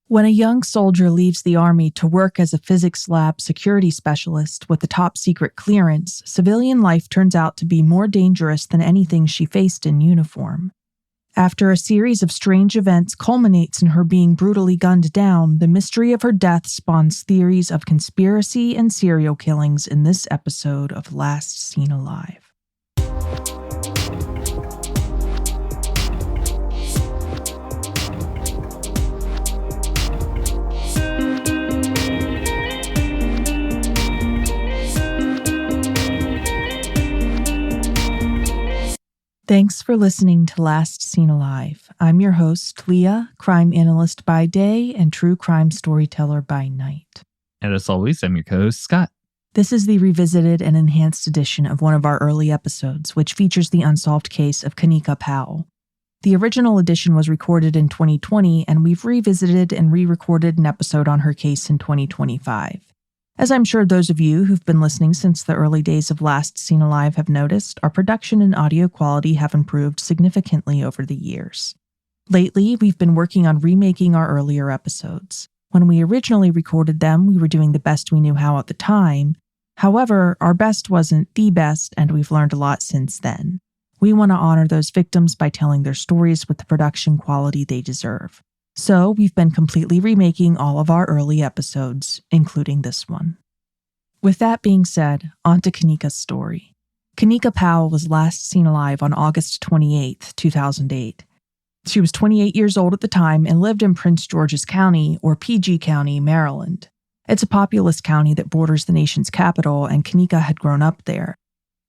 When a young soldier leaves the Army to work as a physics lab security specialist with a top-secret clearance, civilian life turns out to be more dangerous than anything she faced in uniform. After a series of strange events culminates in her being brutally gunned down, the mystery of her death spawns theories of conspiracy and serial killings in this episode of Last Seen Alive. Thanks for listening to Last Seen Alive. I'm your host, Leah, crime analyst by day and true crime storyteller by night. And as always, I'm your co-host, Scott. This is the revisited and enhanced edition of one of our early episodes, which features the unsolved case of Kanika Powell. The original edition was recorded in 2020, and we've revisited and re-recorded an episode on her case in 2025. As I'm sure those of you who've been listening since the early days of Last Seen Alive have noticed, our production and audio quality have improved significantly over the years. Lately, we've been working on remaking our earlier episodes. When we originally recorded them, we were doing the best we knew how at the time. However, our best wasn't the best, and we've learned a lot since then. We want to honor those victims by telling their stories with the production quality they deserve. So, we've been completely remaking all of our early episodes, including this one. With that being said, on to Kanika's story. Kanika Powell was last seen alive on August 28, 2008. She was 28 years old at the time and lived in Prince George's County, or PG County, Maryland. It's a populous county that borders the nation's capital, and Kanika had grown up there.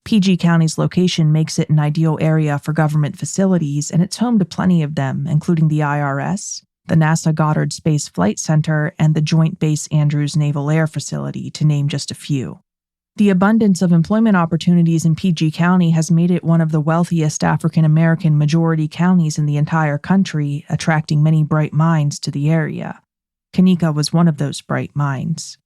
PG County's location makes it an ideal area for government facilities, and it's home to plenty of them, including the IRS, the NASA Goddard Space Flight Center, and the Joint Base Andrews Naval Air Facility, to name just a few. The abundance of employment opportunities in PG County has made it one of the wealthiest African-American majority counties in the entire country, attracting many bright minds to the area. Kanika was one of those bright minds.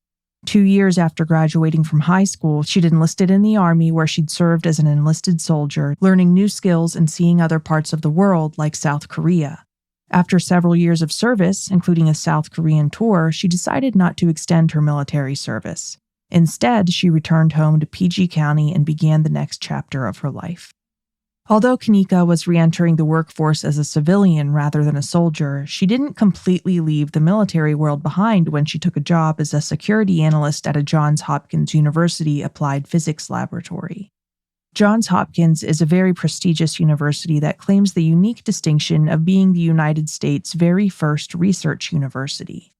2 years after graduating from high school, she'd enlisted in the Army, where she'd served as an enlisted soldier, learning new skills and seeing other parts of the world like South Korea. After several years of service, including a South Korean tour, she decided not to extend her military service. Instead, she returned home to PG County and began the next chapter of her life. Although Kanika was re-entering the workforce as a civilian rather than a soldier, she didn't completely leave the military world behind when she took a job as a security analyst at a Johns Hopkins University applied physics laboratory. Johns Hopkins is a very prestigious university that claims the unique distinction of being the United States' very first research university.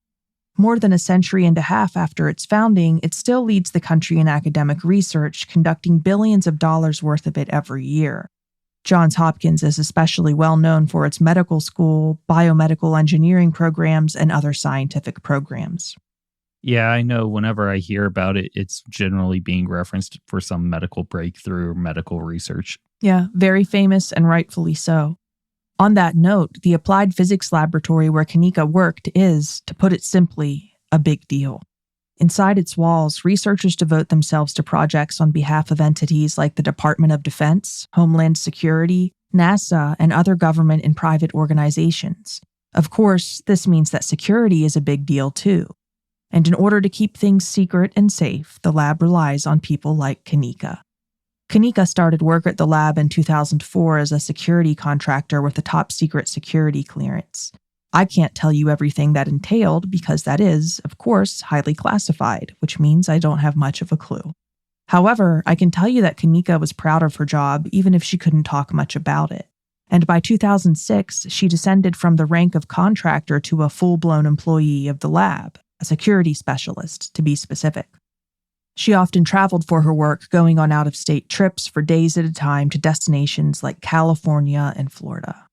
More than a century and a half after its founding, it still leads the country in academic research, conducting billions of dollars worth of it every year. Johns Hopkins is especially well known for its medical school, biomedical engineering programs, and other scientific programs. Yeah, I know whenever I hear about it, it's generally being referenced for some medical breakthrough or medical research. Yeah, very famous and rightfully so. On that note, the applied physics laboratory where Kanika worked is, to put it simply, a big deal. Inside its walls, researchers devote themselves to projects on behalf of entities like the Department of Defense, Homeland Security, NASA, and other government and private organizations. Of course, this means that security is a big deal too. And in order to keep things secret and safe, the lab relies on people like Kanika. Kanika started work at the lab in 2004 as a security contractor with a top-secret security clearance. I can't tell you everything that entailed because that is, of course, highly classified, which means I don't have much of a clue. However, I can tell you that Kanika was proud of her job, even if she couldn't talk much about it. And by 2006, she descended from the rank of contractor to a full-blown employee of the lab, a security specialist, to be specific. She often traveled for her work, going on out-of-state trips for days at a time to destinations like California and Florida.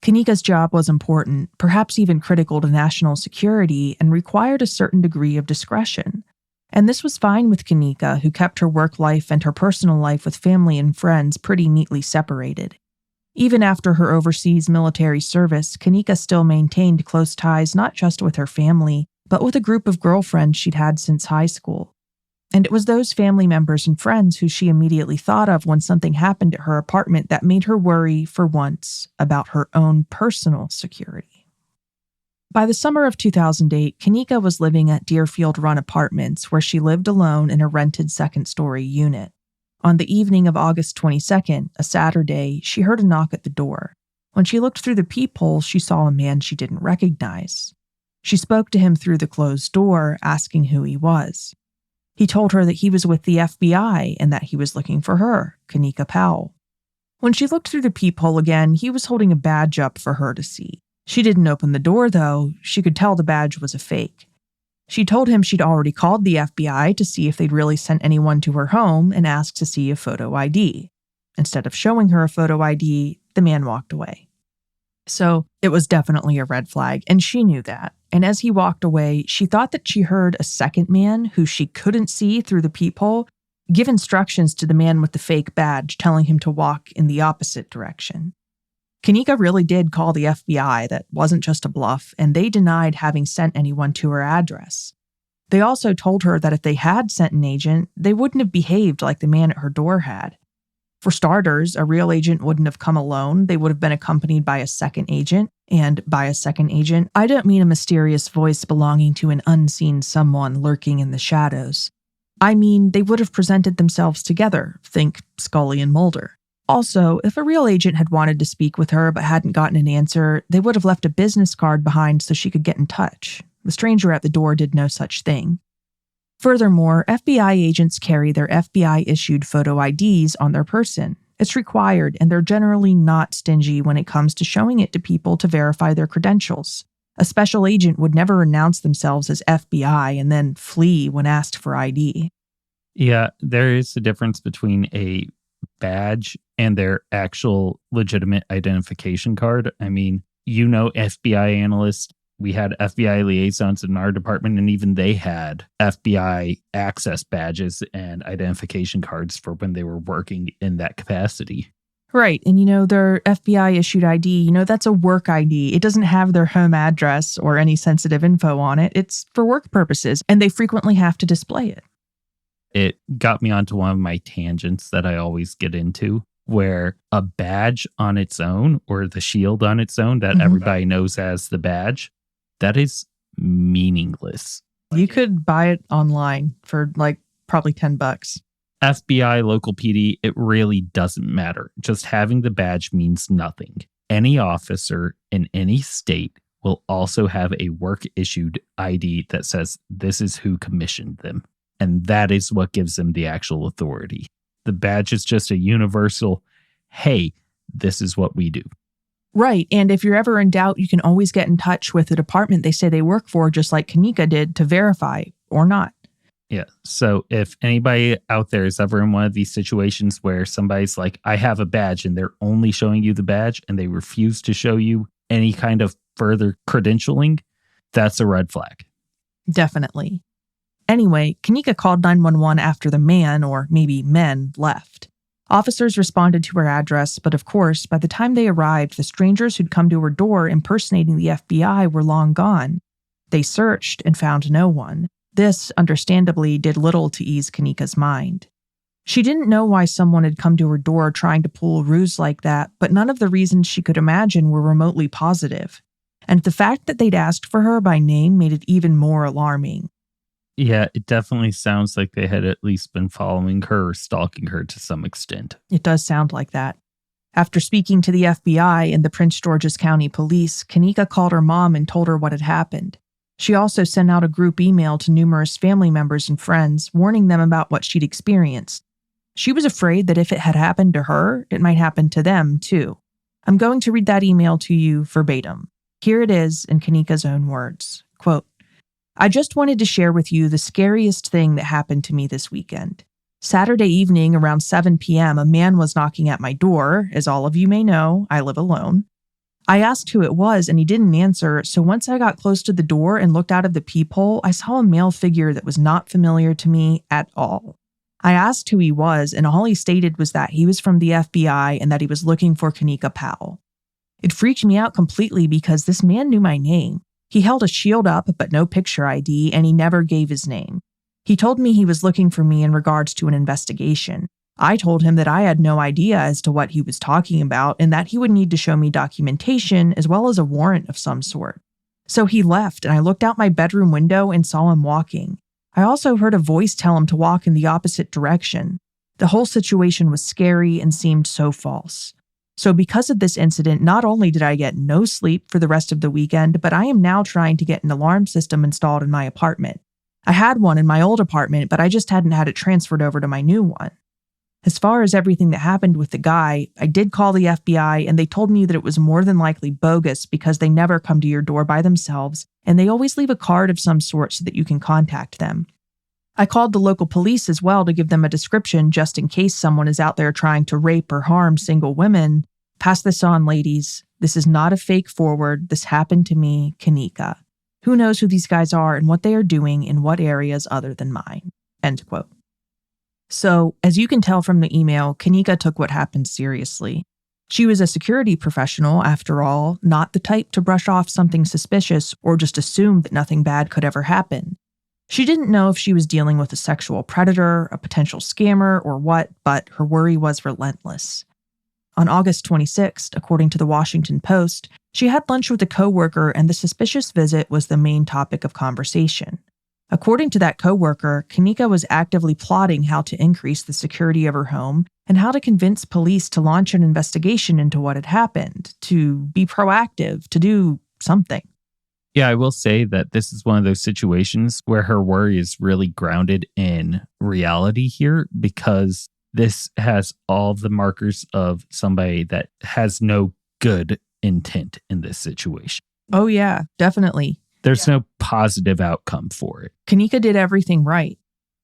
Kanika's job was important, perhaps even critical to national security, and required a certain degree of discretion. And this was fine with Kanika, who kept her work life and her personal life with family and friends pretty neatly separated. Even after her overseas military service, Kanika still maintained close ties not just with her family, but with a group of girlfriends she'd had since high school. And it was those family members and friends who she immediately thought of when something happened at her apartment that made her worry, for once, about her own personal security. By the summer of 2008, Kanika was living at Deerfield Run Apartments, where she lived alone in a rented second-story unit. On the evening of August 22nd, a Saturday, she heard a knock at the door. When she looked through the peephole, she saw a man she didn't recognize. She spoke to him through the closed door, asking who he was. He told her that he was with the FBI and that he was looking for her, Kanika Powell. When she looked through the peephole again, he was holding a badge up for her to see. She didn't open the door, though. She could tell the badge was a fake. She told him she'd already called the FBI to see if they'd really sent anyone to her home and asked to see a photo ID. Instead of showing her a photo ID, the man walked away. So it was definitely a red flag, and she knew that. And as he walked away, she thought that she heard a second man who she couldn't see through the peephole give instructions to the man with the fake badge, telling him to walk in the opposite direction. Kanika really did call the FBI. That wasn't just a bluff, and they denied having sent anyone to her address. They also told her that if they had sent an agent, they wouldn't have behaved like the man at her door had. For starters, a real agent wouldn't have come alone. They would have been accompanied by a second agent. And by a second agent, I don't mean a mysterious voice belonging to an unseen someone lurking in the shadows. I mean, they would have presented themselves together. Think Scully and Mulder. Also, if a real agent had wanted to speak with her but hadn't gotten an answer, they would have left a business card behind so she could get in touch. The stranger at the door did no such thing. Furthermore, FBI agents carry their FBI-issued photo IDs on their person. It's required, and they're generally not stingy when it comes to showing it to people to verify their credentials. A special agent would never announce themselves as FBI and then flee when asked for ID. Yeah, there is a difference between a badge and their actual legitimate identification card. I mean, FBI analysts, we had FBI liaisons in our department, and even they had FBI access badges and identification cards for when they were working in that capacity. Right. And their FBI issued ID, that's a work ID. It doesn't have their home address or any sensitive info on it. It's for work purposes, and they frequently have to display it. It got me onto one of my tangents that I always get into, where a badge on its own, or the shield on its own that everybody knows as the badge, that is meaningless. You could buy it online for probably $10. FBI, local PD, it really doesn't matter. Just having the badge means nothing. Any officer in any state will also have a work-issued ID that says this is who commissioned them. And that is what gives them the actual authority. The badge is just a universal, hey, this is what we do. Right. And if you're ever in doubt, you can always get in touch with the department they say they work for, just like Kanika did, to verify or not. Yeah. So if anybody out there is ever in one of these situations where somebody's like, I have a badge, and they're only showing you the badge and they refuse to show you any kind of further credentialing, that's a red flag. Definitely. Anyway, Kanika called 911 after the man, or maybe men, left. Officers responded to her address, but of course, by the time they arrived, the strangers who'd come to her door impersonating the FBI were long gone. They searched and found no one. This, understandably, did little to ease Kanika's mind. She didn't know why someone had come to her door trying to pull a ruse like that, but none of the reasons she could imagine were remotely positive. And the fact that they'd asked for her by name made it even more alarming. Yeah, it definitely sounds like they had at least been following her or stalking her to some extent. It does sound like that. After speaking to the FBI and the Prince George's County Police, Kanika called her mom and told her what had happened. She also sent out a group email to numerous family members and friends, warning them about what she'd experienced. She was afraid that if it had happened to her, it might happen to them, too. I'm going to read that email to you verbatim. Here it is in Kanika's own words. Quote, I just wanted to share with you the scariest thing that happened to me this weekend. Saturday evening around 7 p.m., a man was knocking at my door. As all of you may know, I live alone. I asked who it was, and he didn't answer, so once I got close to the door and looked out of the peephole, I saw a male figure that was not familiar to me at all. I asked who he was, and all he stated was that he was from the FBI and that he was looking for Kanika Powell. It freaked me out completely because this man knew my name. He held a shield up, but no picture ID, and he never gave his name. He told me he was looking for me in regards to an investigation. I told him that I had no idea as to what he was talking about and that he would need to show me documentation as well as a warrant of some sort. So he left, and I looked out my bedroom window and saw him walking. I also heard a voice tell him to walk in the opposite direction. The whole situation was scary and seemed so false. So because of this incident, not only did I get no sleep for the rest of the weekend, but I am now trying to get an alarm system installed in my apartment. I had one in my old apartment, but I just hadn't had it transferred over to my new one. As far as everything that happened with the guy, I did call the FBI and they told me that it was more than likely bogus because they never come to your door by themselves and they always leave a card of some sort so that you can contact them. I called the local police as well to give them a description just in case someone is out there trying to rape or harm single women. Pass this on, ladies. This is not a fake forward. This happened to me, Kanika. Who knows who these guys are and what they are doing in what areas other than mine. End quote. So, as you can tell from the email, Kanika took what happened seriously. She was a security professional, after all, not the type to brush off something suspicious or just assume that nothing bad could ever happen. She didn't know if she was dealing with a sexual predator, a potential scammer, or what, but her worry was relentless. On August 26th, according to the Washington Post, she had lunch with a coworker and the suspicious visit was the main topic of conversation. According to that coworker, Kanika was actively plotting how to increase the security of her home and how to convince police to launch an investigation into what had happened, to be proactive, to do something. Yeah, I will say that this is one of those situations where her worry is really grounded in reality here because this has all the markers of somebody that has no good intent in this situation. Oh yeah, definitely. There's no positive outcome for it. Kanika did everything right.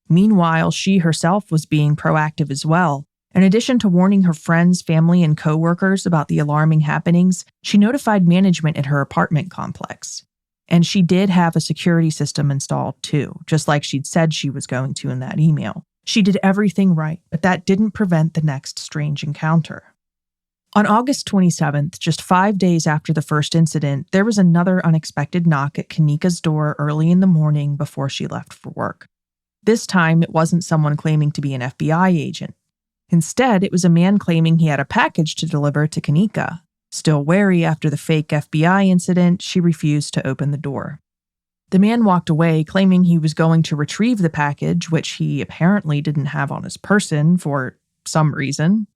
Meanwhile, she herself was being proactive as well. In addition to warning her friends, family, and coworkers about the alarming happenings, she notified management at her apartment complex. And she did have a security system installed too, just like she'd said she was going to in that email. She did everything right, but that didn't prevent the next strange encounter. On August 27th, just 5 days after the first incident, there was another unexpected knock at Kanika's door early in the morning before she left for work. This time, it wasn't someone claiming to be an FBI agent. Instead, it was a man claiming he had a package to deliver to Kanika. Still wary after the fake FBI incident, she refused to open the door. The man walked away, claiming he was going to retrieve the package, which he apparently didn't have on his person for some reason.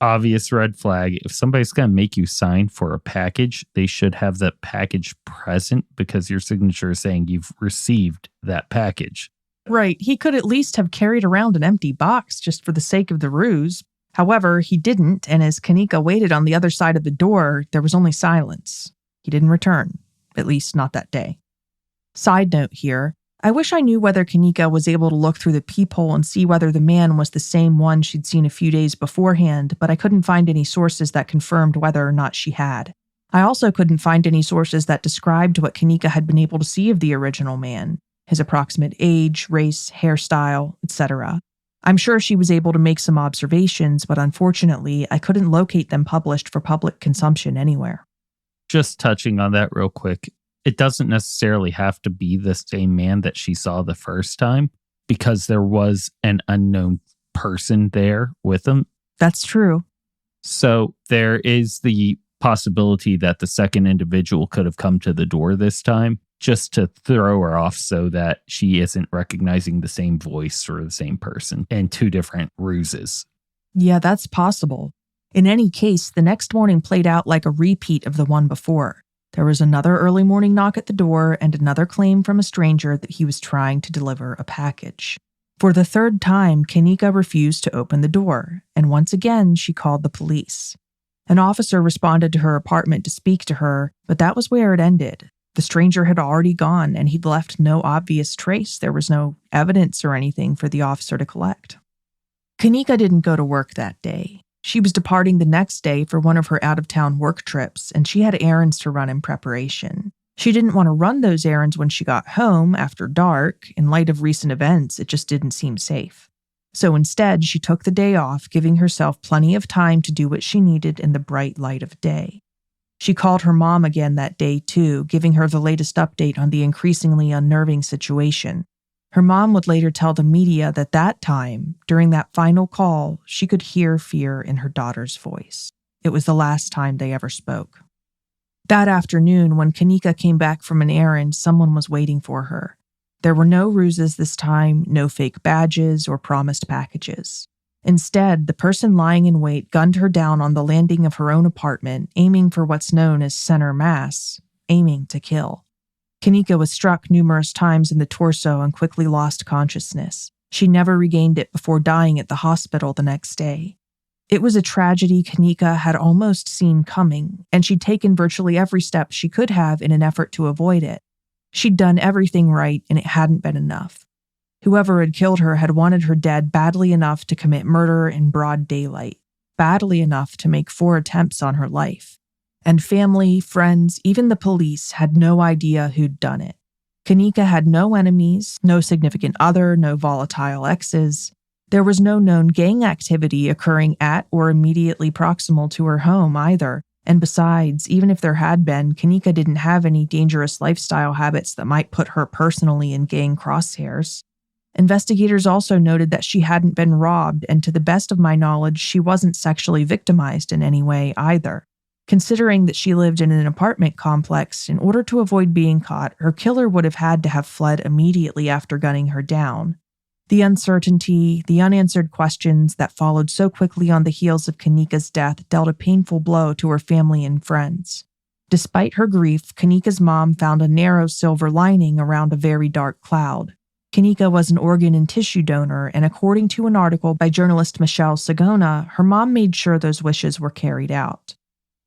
Obvious red flag. If somebody's going to make you sign for a package, they should have that package present because your signature is saying you've received that package. Right. He could at least have carried around an empty box just for the sake of the ruse. However, he didn't, and as Kanika waited on the other side of the door, there was only silence. He didn't return, at least not that day. Side note here, I wish I knew whether Kanika was able to look through the peephole and see whether the man was the same one she'd seen a few days beforehand, but I couldn't find any sources that confirmed whether or not she had. I also couldn't find any sources that described what Kanika had been able to see of the original man, his approximate age, race, hairstyle, etc. I'm sure she was able to make some observations, but unfortunately, I couldn't locate them published for public consumption anywhere. Just touching on that real quick, it doesn't necessarily have to be the same man that she saw the first time because there was an unknown person there with him. That's true. So there is the possibility that the second individual could have come to the door this time just to throw her off so that she isn't recognizing the same voice or the same person and two different ruses. Yeah, that's possible. In any case, the next morning played out like a repeat of the one before. There was another early morning knock at the door and another claim from a stranger that he was trying to deliver a package. For the third time, Kanika refused to open the door, and once again, she called the police. An officer responded to her apartment to speak to her, but that was where it ended. The stranger had already gone, and he'd left no obvious trace. There was no evidence or anything for the officer to collect. Kanika didn't go to work that day. She was departing the next day for one of her out-of-town work trips, and she had errands to run in preparation. She didn't want to run those errands when she got home after dark. In light of recent events, it just didn't seem safe. So instead, she took the day off, giving herself plenty of time to do what she needed in the bright light of day. She called her mom again that day, too, giving her the latest update on the increasingly unnerving situation. Her mom would later tell the media that time, during that final call, she could hear fear in her daughter's voice. It was the last time they ever spoke. That afternoon, when Kanika came back from an errand, someone was waiting for her. There were no ruses this time, no fake badges or promised packages. Instead, the person lying in wait gunned her down on the landing of her own apartment, aiming for what's known as center mass, aiming to kill. Kanika was struck numerous times in the torso and quickly lost consciousness. She never regained it before dying at the hospital the next day. It was a tragedy Kanika had almost seen coming, and she'd taken virtually every step she could have in an effort to avoid it. She'd done everything right, and it hadn't been enough. Whoever had killed her had wanted her dead badly enough to commit murder in broad daylight, badly enough to make 4 attempts on her life. And family, friends, even the police had no idea who'd done it. Kanika had no enemies, no significant other, no volatile exes. There was no known gang activity occurring at or immediately proximal to her home either. And besides, even if there had been, Kanika didn't have any dangerous lifestyle habits that might put her personally in gang crosshairs. Investigators also noted that she hadn't been robbed, and to the best of my knowledge, she wasn't sexually victimized in any way either. Considering that she lived in an apartment complex, in order to avoid being caught, her killer would have had to have fled immediately after gunning her down. The uncertainty, the unanswered questions that followed so quickly on the heels of Kanika's death dealt a painful blow to her family and friends. Despite her grief, Kanika's mom found a narrow silver lining around a very dark cloud. Kanika was an organ and tissue donor, and according to an article by journalist Michelle Sagona, her mom made sure those wishes were carried out.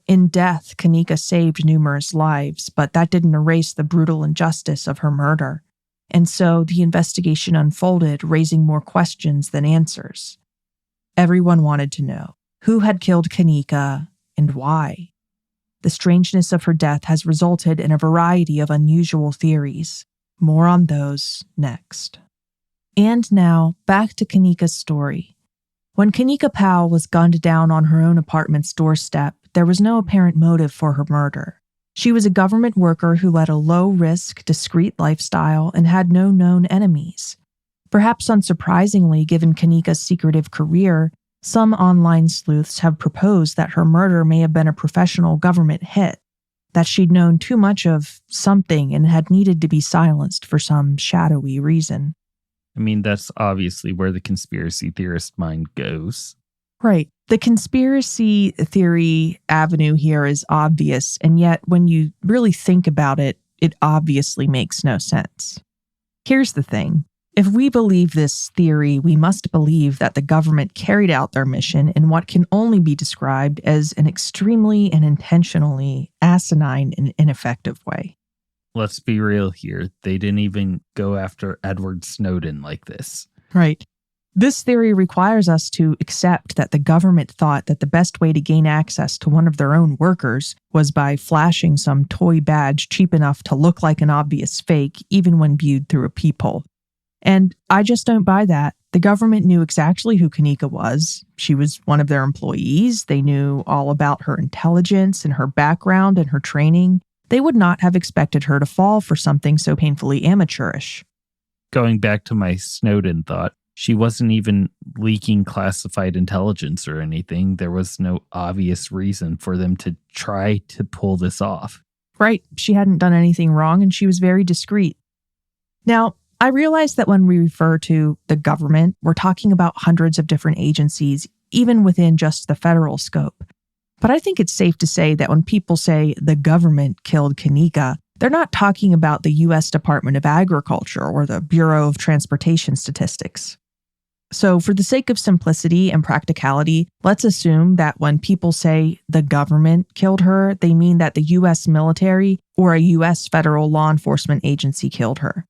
In death, Kanika saved numerous lives, but that didn't erase the brutal injustice of her murder. And so the investigation unfolded, raising more questions than answers. Everyone wanted to know who had killed Kanika and why. The strangeness of her death has resulted in a variety of unusual theories. More on those next. And now, back to Kanika's story. When Kanika Powell was gunned down on her own apartment's doorstep, there was no apparent motive for her murder. She was a government worker who led a low-risk, discreet lifestyle and had no known enemies. Perhaps unsurprisingly, given Kanika's secretive career, some online sleuths have proposed that her murder may have been a professional government hit, that she'd known too much of something and had needed to be silenced for some shadowy reason. I mean, that's obviously where the conspiracy theorist mind goes. Right. The conspiracy theory avenue here is obvious, and yet when you really think about it, it obviously makes no sense. Here's the thing. If we believe this theory, we must believe that the government carried out their mission in what can only be described as an extremely and intentionally asinine and ineffective way. Let's be real here. They didn't even go after Edward Snowden like this. Right. This theory requires us to accept that the government thought that the best way to gain access to one of their own workers was by flashing some toy badge cheap enough to look like an obvious fake, even when viewed through a peephole. And I just don't buy that. The government knew exactly who Kanika was. She was one of their employees. They knew all about her intelligence and her background and her training. They would not have expected her to fall for something so painfully amateurish. Going back to my Snowden thought, she wasn't even leaking classified intelligence or anything. There was no obvious reason for them to try to pull this off. Right. She hadn't done anything wrong, and she was very discreet. Now, I realize that when we refer to the government, we're talking about hundreds of different agencies, even within just the federal scope. But I think it's safe to say that when people say the government killed Kanika, they're not talking about the U.S. Department of Agriculture or the Bureau of Transportation Statistics. So for the sake of simplicity and practicality, let's assume that when people say the government killed her, they mean that the U.S. military or a U.S. federal law enforcement agency killed her.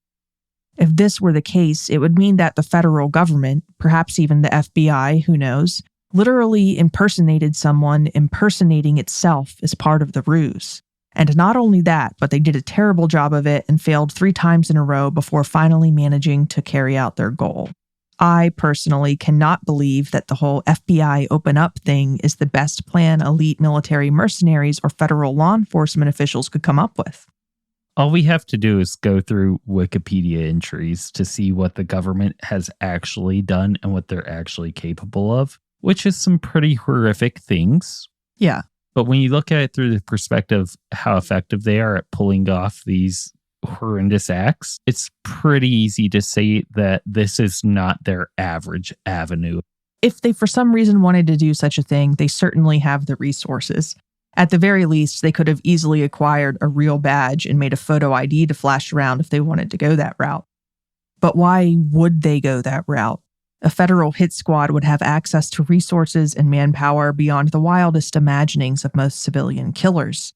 If this were the case, it would mean that the federal government, perhaps even the FBI, who knows, literally impersonated someone impersonating itself as part of the ruse. And not only that, but they did a terrible job of it and failed 3 times in a row before finally managing to carry out their goal. I personally cannot believe that the whole FBI open up thing is the best plan elite military mercenaries or federal law enforcement officials could come up with. All we have to do is go through Wikipedia entries to see what the government has actually done and what they're actually capable of, which is some pretty horrific things. Yeah. But when you look at it through the perspective how effective they are at pulling off these horrendous acts, it's pretty easy to say that this is not their average avenue. If they for some reason wanted to do such a thing, they certainly have the resources. At the very least, they could have easily acquired a real badge and made a photo ID to flash around if they wanted to go that route. But why would they go that route? A federal hit squad would have access to resources and manpower beyond the wildest imaginings of most civilian killers.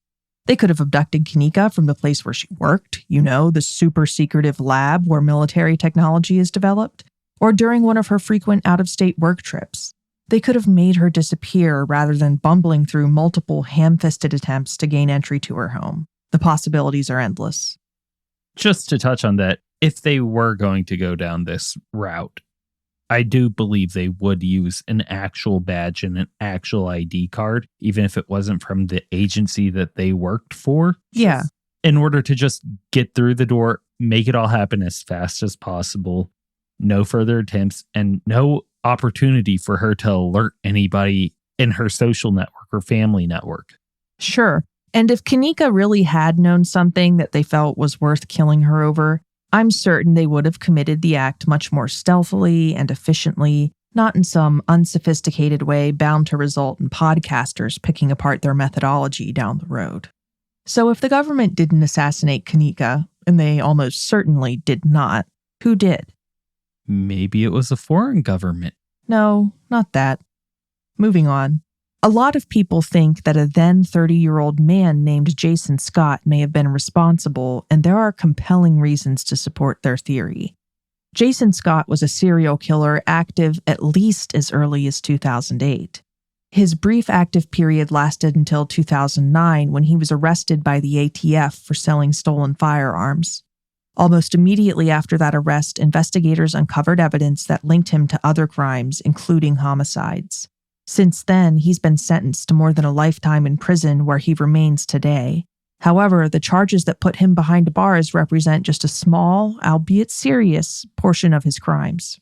They could have abducted Kanika from the place where she worked, the super secretive lab where military technology is developed, or during one of her frequent out-of-state work trips. They could have made her disappear rather than bumbling through multiple ham-fisted attempts to gain entry to her home. The possibilities are endless. Just to touch on that, if they were going to go down this route, I do believe they would use an actual badge and an actual ID card, even if it wasn't from the agency that they worked for. Yeah. In order to just get through the door, make it all happen as fast as possible. No further attempts and no opportunity for her to alert anybody in her social network or family network. Sure. And if Kanika really had known something that they felt was worth killing her over, I'm certain they would have committed the act much more stealthily and efficiently, not in some unsophisticated way bound to result in podcasters picking apart their methodology down the road. So if the government didn't assassinate Kanika, and they almost certainly did not, who did? Maybe it was a foreign government. No, not that. Moving on. A lot of people think that a then 30-year-old man named Jason Scott may have been responsible, and there are compelling reasons to support their theory. Jason Scott was a serial killer active at least as early as 2008. His brief active period lasted until 2009 when he was arrested by the ATF for selling stolen firearms. Almost immediately after that arrest, investigators uncovered evidence that linked him to other crimes, including homicides. Since then, he's been sentenced to more than a lifetime in prison where he remains today. However, the charges that put him behind bars represent just a small, albeit serious, portion of his crimes.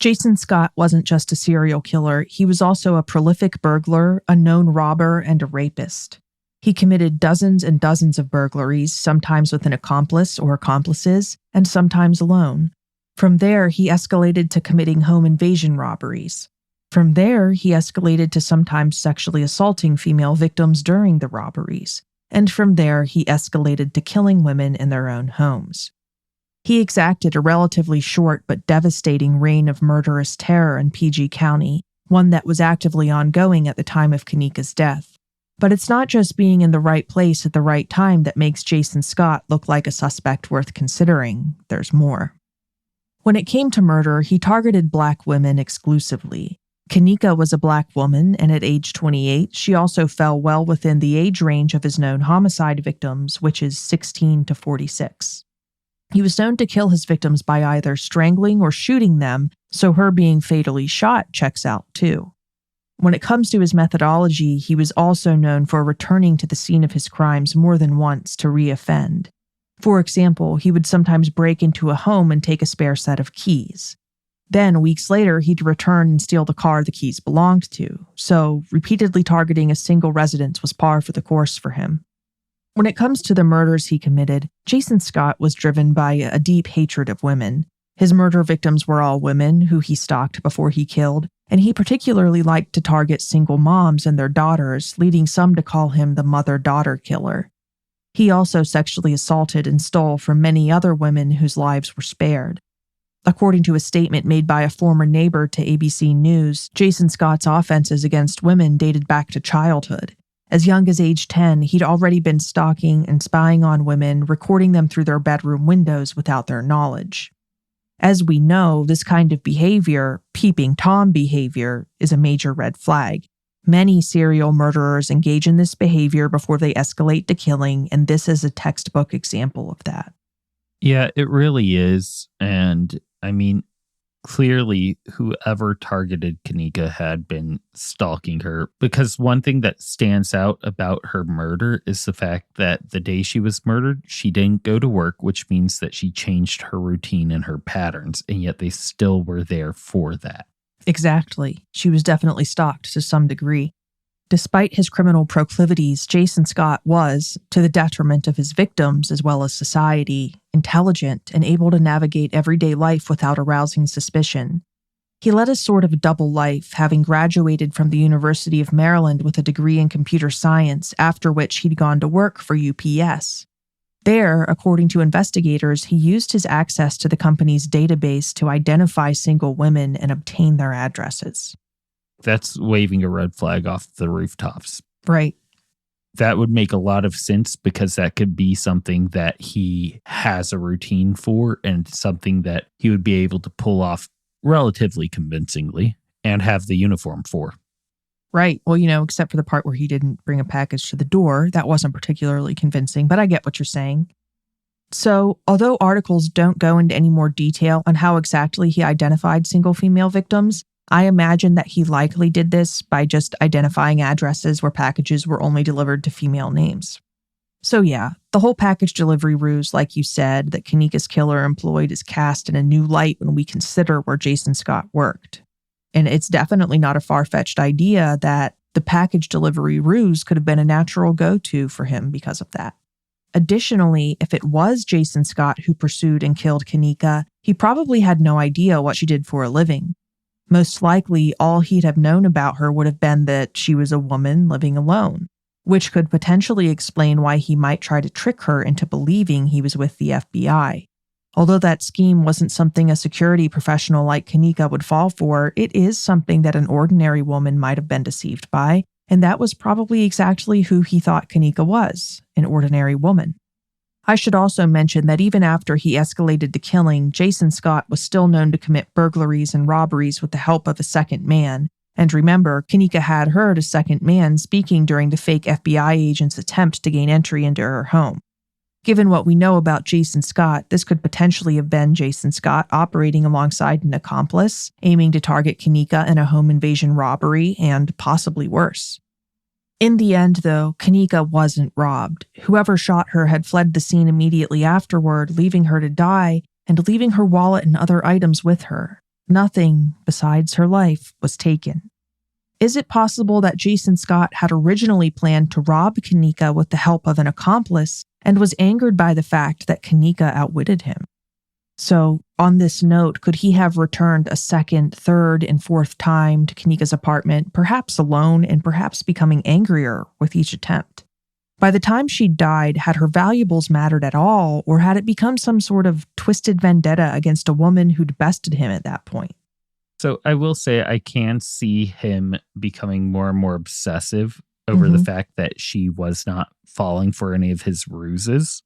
Jason Scott wasn't just a serial killer, he was also a prolific burglar, a known robber, and a rapist. He committed dozens and dozens of burglaries, sometimes with an accomplice or accomplices, and sometimes alone. From there, he escalated to committing home invasion robberies. From there, he escalated to sometimes sexually assaulting female victims during the robberies. And from there, he escalated to killing women in their own homes. He exacted a relatively short but devastating reign of murderous terror in PG County, one that was actively ongoing at the time of Kanika's death. But it's not just being in the right place at the right time that makes Jason Scott look like a suspect worth considering. There's more. When it came to murder, he targeted Black women exclusively. Kanika was a Black woman, and at age 28, she also fell well within the age range of his known homicide victims, which is 16 to 46. He was known to kill his victims by either strangling or shooting them, so her being fatally shot checks out too. When it comes to his methodology, he was also known for returning to the scene of his crimes more than once to re-offend. For example, he would sometimes break into a home and take a spare set of keys. Then, weeks later, he'd return and steal the car the keys belonged to, so repeatedly targeting a single residence was par for the course for him. When it comes to the murders he committed, Jason Scott was driven by a deep hatred of women. His murder victims were all women who he stalked before he killed, and he particularly liked to target single moms and their daughters, leading some to call him the mother-daughter killer. He also sexually assaulted and stole from many other women whose lives were spared. According to a statement made by a former neighbor to ABC News, Jason Scott's offenses against women dated back to childhood. As young as age 10, he'd already been stalking and spying on women, recording them through their bedroom windows without their knowledge. As we know, this kind of behavior, peeping Tom behavior, is a major red flag. Many serial murderers engage in this behavior before they escalate to killing, and this is a textbook example of that. Yeah, it really is. And I mean, clearly whoever targeted Kanika had been stalking her, because one thing that stands out about her murder is the fact that the day she was murdered, she didn't go to work, which means that she changed her routine and her patterns, and yet they still were there for that. Exactly. She was definitely stalked to some degree. Despite his criminal proclivities, Jason Scott was, to the detriment of his victims as well as society, intelligent and able to navigate everyday life without arousing suspicion. He led a sort of double life, having graduated from the University of Maryland with a degree in computer science, after which he'd gone to work for UPS. There, according to investigators, he used his access to the company's database to identify single women and obtain their addresses. That's waving a red flag off the rooftops. Right. That would make a lot of sense because that could be something that he has a routine for and something that he would be able to pull off relatively convincingly and have the uniform for. Right. Well, except for the part where he didn't bring a package to the door, that wasn't particularly convincing, but I get what you're saying. So, although articles don't go into any more detail on how exactly he identified single female victims, I imagine that he likely did this by just identifying addresses where packages were only delivered to female names. So yeah, the whole package delivery ruse, like you said, that Kanika's killer employed is cast in a new light when we consider where Jason Scott worked. And it's definitely not a far-fetched idea that the package delivery ruse could have been a natural go-to for him because of that. Additionally, if it was Jason Scott who pursued and killed Kanika, he probably had no idea what she did for a living. Most likely, all he'd have known about her would have been that she was a woman living alone, which could potentially explain why he might try to trick her into believing he was with the FBI. Although that scheme wasn't something a security professional like Kanika would fall for, it is something that an ordinary woman might have been deceived by, and that was probably exactly who he thought Kanika was, an ordinary woman. I should also mention that even after he escalated the killing, Jason Scott was still known to commit burglaries and robberies with the help of a second man. And remember, Kanika had heard a second man speaking during the fake FBI agent's attempt to gain entry into her home. Given what we know about Jason Scott, this could potentially have been Jason Scott operating alongside an accomplice, aiming to target Kanika in a home invasion robbery, and possibly worse. In the end, though, Kanika wasn't robbed. Whoever shot her had fled the scene immediately afterward, leaving her to die and leaving her wallet and other items with her. Nothing besides her life was taken. Is it possible that Jason Scott had originally planned to rob Kanika with the help of an accomplice and was angered by the fact that Kanika outwitted him? So, on this note, could he have returned a second, third, and fourth time to Kanika's apartment, perhaps alone and perhaps becoming angrier with each attempt? By the time she died, had her valuables mattered at all, or had it become some sort of twisted vendetta against a woman who'd bested him at that point? So I will say I can see him becoming more and more obsessive over the fact that she was not falling for any of his ruses.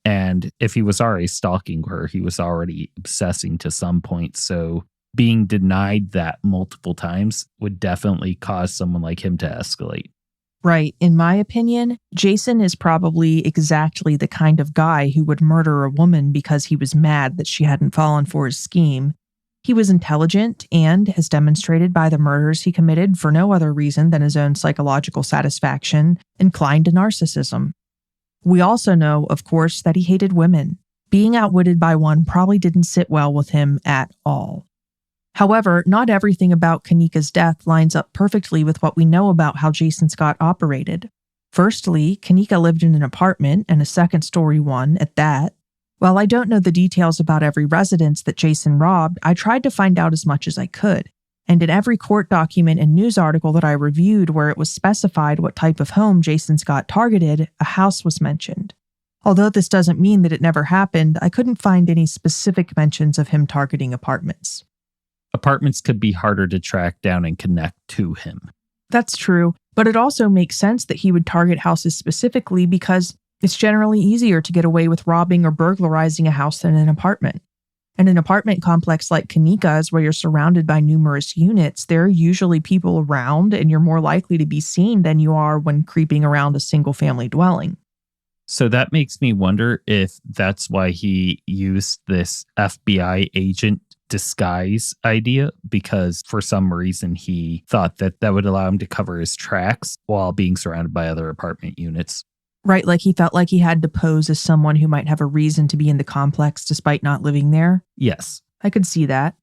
And if he was already stalking her, he was already obsessing to some point. So being denied that multiple times would definitely cause someone like him to escalate. Right. In my opinion, Jason is probably exactly the kind of guy who would murder a woman because he was mad that she hadn't fallen for his scheme. He was intelligent and, as demonstrated by the murders he committed for no other reason than his own psychological satisfaction, inclined to narcissism. We also know, of course, that he hated women. Being outwitted by one probably didn't sit well with him at all. However, not everything about Kanika's death lines up perfectly with what we know about how Jason Scott operated. Firstly, Kanika lived in an apartment, and a second-story one at that. While I don't know the details about every residence that Jason robbed, I tried to find out as much as I could. And in every court document and news article that I reviewed where it was specified what type of home Jason Scott targeted, a house was mentioned. Although this doesn't mean that it never happened, I couldn't find any specific mentions of him targeting apartments. Apartments could be harder to track down and connect to him. That's true, but it also makes sense that he would target houses specifically because it's generally easier to get away with robbing or burglarizing a house than an apartment. In an apartment complex like Kanika's, where you're surrounded by numerous units, there are usually people around and you're more likely to be seen than you are when creeping around a single-family dwelling. So that makes me wonder if that's why he used this FBI agent disguise idea, because for some reason he thought that that would allow him to cover his tracks while being surrounded by other apartment units. Right, like he felt like he had to pose as someone who might have a reason to be in the complex despite not living there? Yes. I could see that.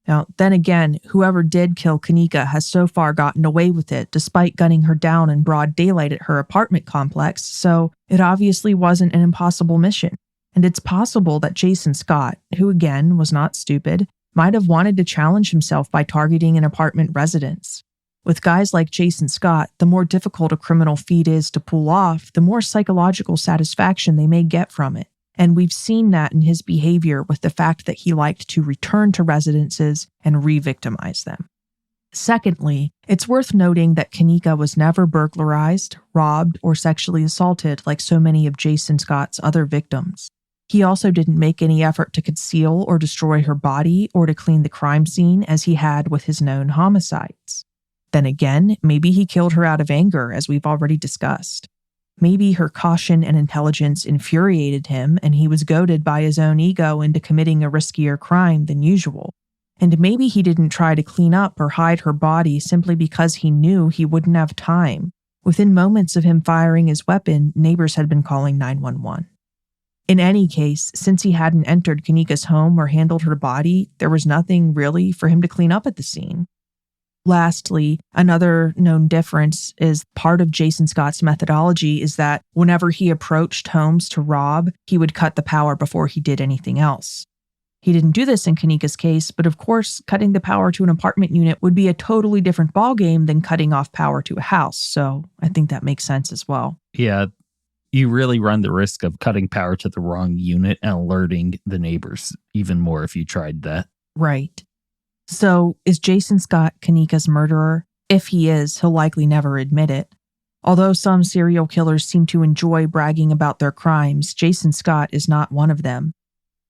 Now, then again, whoever did kill Kanika has so far gotten away with it despite gunning her down in broad daylight at her apartment complex, so it obviously wasn't an impossible mission. And it's possible that Jason Scott, who again was not stupid, might have wanted to challenge himself by targeting an apartment residence. With guys like Jason Scott, the more difficult a criminal feat is to pull off, the more psychological satisfaction they may get from it. And we've seen that in his behavior with the fact that he liked to return to residences and re-victimize them. Secondly, it's worth noting that Kanika was never burglarized, robbed, or sexually assaulted like so many of Jason Scott's other victims. He also didn't make any effort to conceal or destroy her body or to clean the crime scene as he had with his known homicides. Then again, maybe he killed her out of anger, as we've already discussed. Maybe her caution and intelligence infuriated him, and he was goaded by his own ego into committing a riskier crime than usual. And maybe he didn't try to clean up or hide her body simply because he knew he wouldn't have time. Within moments of him firing his weapon, neighbors had been calling 911. In any case, since he hadn't entered Kanika's home or handled her body, there was nothing really for him to clean up at the scene. Lastly, another known difference is part of Jason Scott's methodology is that whenever he approached homes to rob, he would cut the power before he did anything else. He didn't do this in Kanika's case, but of course, cutting the power to an apartment unit would be a totally different ballgame than cutting off power to a house, so I think that makes sense as well. Yeah, you really run the risk of cutting power to the wrong unit and alerting the neighbors even more if you tried that. Right. So, is Jason Scott Kanika's murderer? If he is, he'll likely never admit it. Although some serial killers seem to enjoy bragging about their crimes, Jason Scott is not one of them.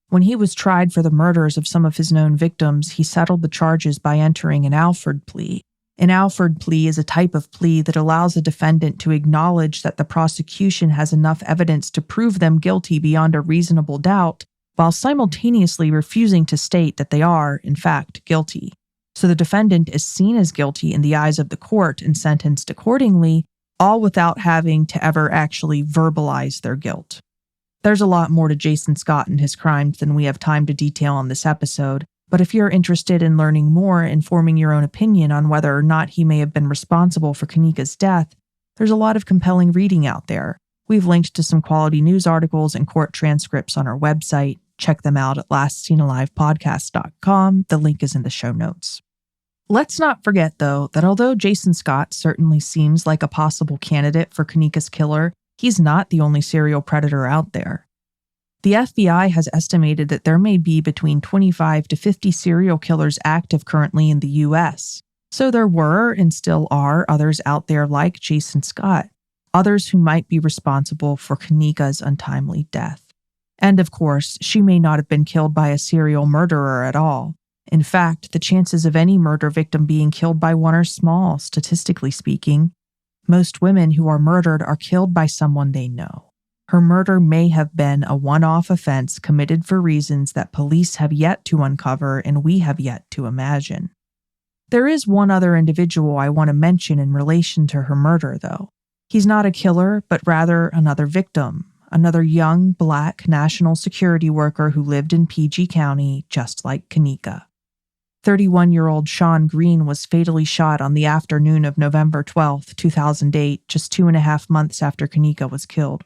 When he was tried for the murders of some of his known victims, he settled the charges by entering an Alford plea. An Alford plea is a type of plea that allows a defendant to acknowledge that the prosecution has enough evidence to prove them guilty beyond a reasonable doubt, while simultaneously refusing to state that they are, in fact, guilty. So the defendant is seen as guilty in the eyes of the court and sentenced accordingly, all without having to ever actually verbalize their guilt. There's a lot more to Jason Scott and his crimes than we have time to detail on this episode, but if you're interested in learning more and forming your own opinion on whether or not he may have been responsible for Kanika's death, there's a lot of compelling reading out there. We've linked to some quality news articles and court transcripts on our website. Check them out at lastseenalivepodcast.com. The link is in the show notes. Let's not forget, though, that although Jason Scott certainly seems like a possible candidate for Kanika's killer, he's not the only serial predator out there. The FBI has estimated that there may be between 25 to 50 serial killers active currently in the U.S. So there were and still are others out there like Jason Scott, others who might be responsible for Kanika's untimely death. And of course, she may not have been killed by a serial murderer at all. In fact, the chances of any murder victim being killed by one are small, statistically speaking. Most women who are murdered are killed by someone they know. Her murder may have been a one-off offense committed for reasons that police have yet to uncover and we have yet to imagine. There is one other individual I want to mention in relation to her murder, though. He's not a killer, but rather another victim. Another young, black national security worker who lived in PG County, just like Kanika. 31-year-old Sean Green was fatally shot on the afternoon of November 12, 2008, just 2.5 months after Kanika was killed.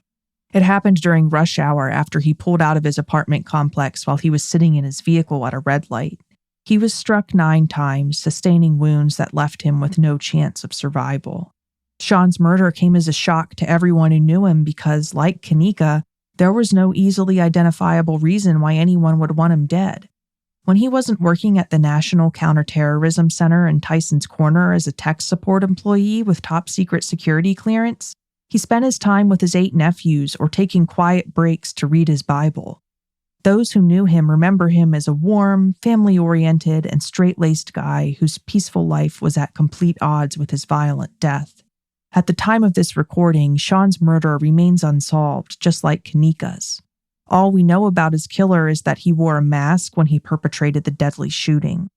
It happened during rush hour after he pulled out of his apartment complex while he was sitting in his vehicle at a red light. He was struck 9 times, sustaining wounds that left him with no chance of survival. Sean's murder came as a shock to everyone who knew him because, like Kanika, there was no easily identifiable reason why anyone would want him dead. When he wasn't working at the National Counterterrorism Center in Tyson's Corner as a tech support employee with top-secret security clearance, he spent his time with his 8 nephews or taking quiet breaks to read his Bible. Those who knew him remember him as a warm, family-oriented, and straight-laced guy whose peaceful life was at complete odds with his violent death. At the time of this recording, Sean's murder remains unsolved, just like Kanika's. All we know about his killer is that he wore a mask when he perpetrated the deadly shooting.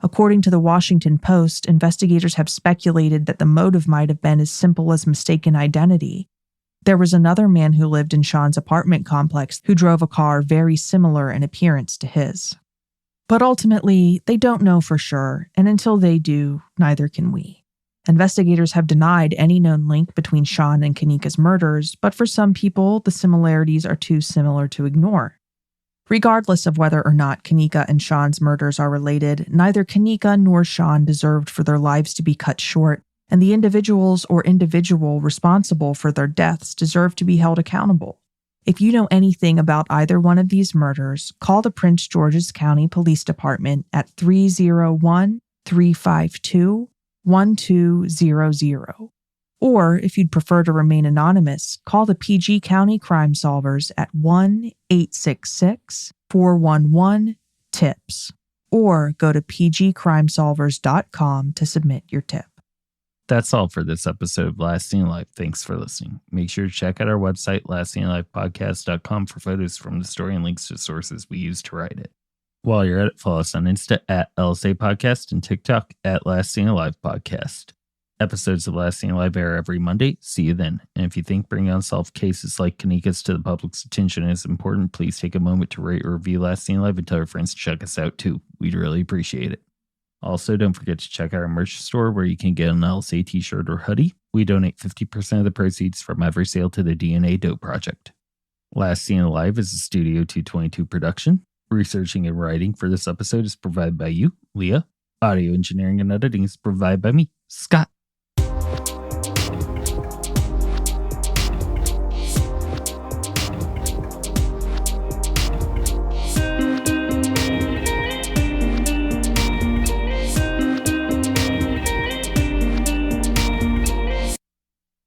According to the Washington Post, investigators have speculated that the motive might have been as simple as mistaken identity. There was another man who lived in Sean's apartment complex who drove a car very similar in appearance to his. But ultimately, they don't know for sure, and until they do, neither can we. Investigators have denied any known link between Sean and Kanika's murders, but for some people, the similarities are too similar to ignore. Regardless of whether or not Kanika and Sean's murders are related, neither Kanika nor Sean deserved for their lives to be cut short, and the individual responsible for their deaths deserve to be held accountable. If you know anything about either one of these murders, call the Prince George's County Police Department at 301-352-1200. Or, if you'd prefer to remain anonymous, call the PG County Crime Solvers at 1-866-411-TIPS, or go to pgcrimesolvers.com to submit your tip. That's all for this episode of Last Seen Alive. Thanks for listening. Make sure to check out our website, lastseenalivepodcast.com, for photos from the story and links to sources we used to write it. While you're at it, follow us on Insta at LSA Podcast and TikTok at Last Seen Alive Podcast. Episodes of Last Seen Alive air every Monday. See you then. And if you think bringing unsolved cases like Kanika's to the public's attention is important, please take a moment to rate or review Last Seen Alive and tell your friends to check us out too. We'd really appreciate it. Also, don't forget to check out our merch store where you can get an LSA t-shirt or hoodie. We donate 50% of the proceeds from every sale to the DNA Dope Project. Last Seen Alive is a Studio 222 production. Researching and writing for this episode is provided by you, Leah. Audio engineering and editing is provided by me, Scott.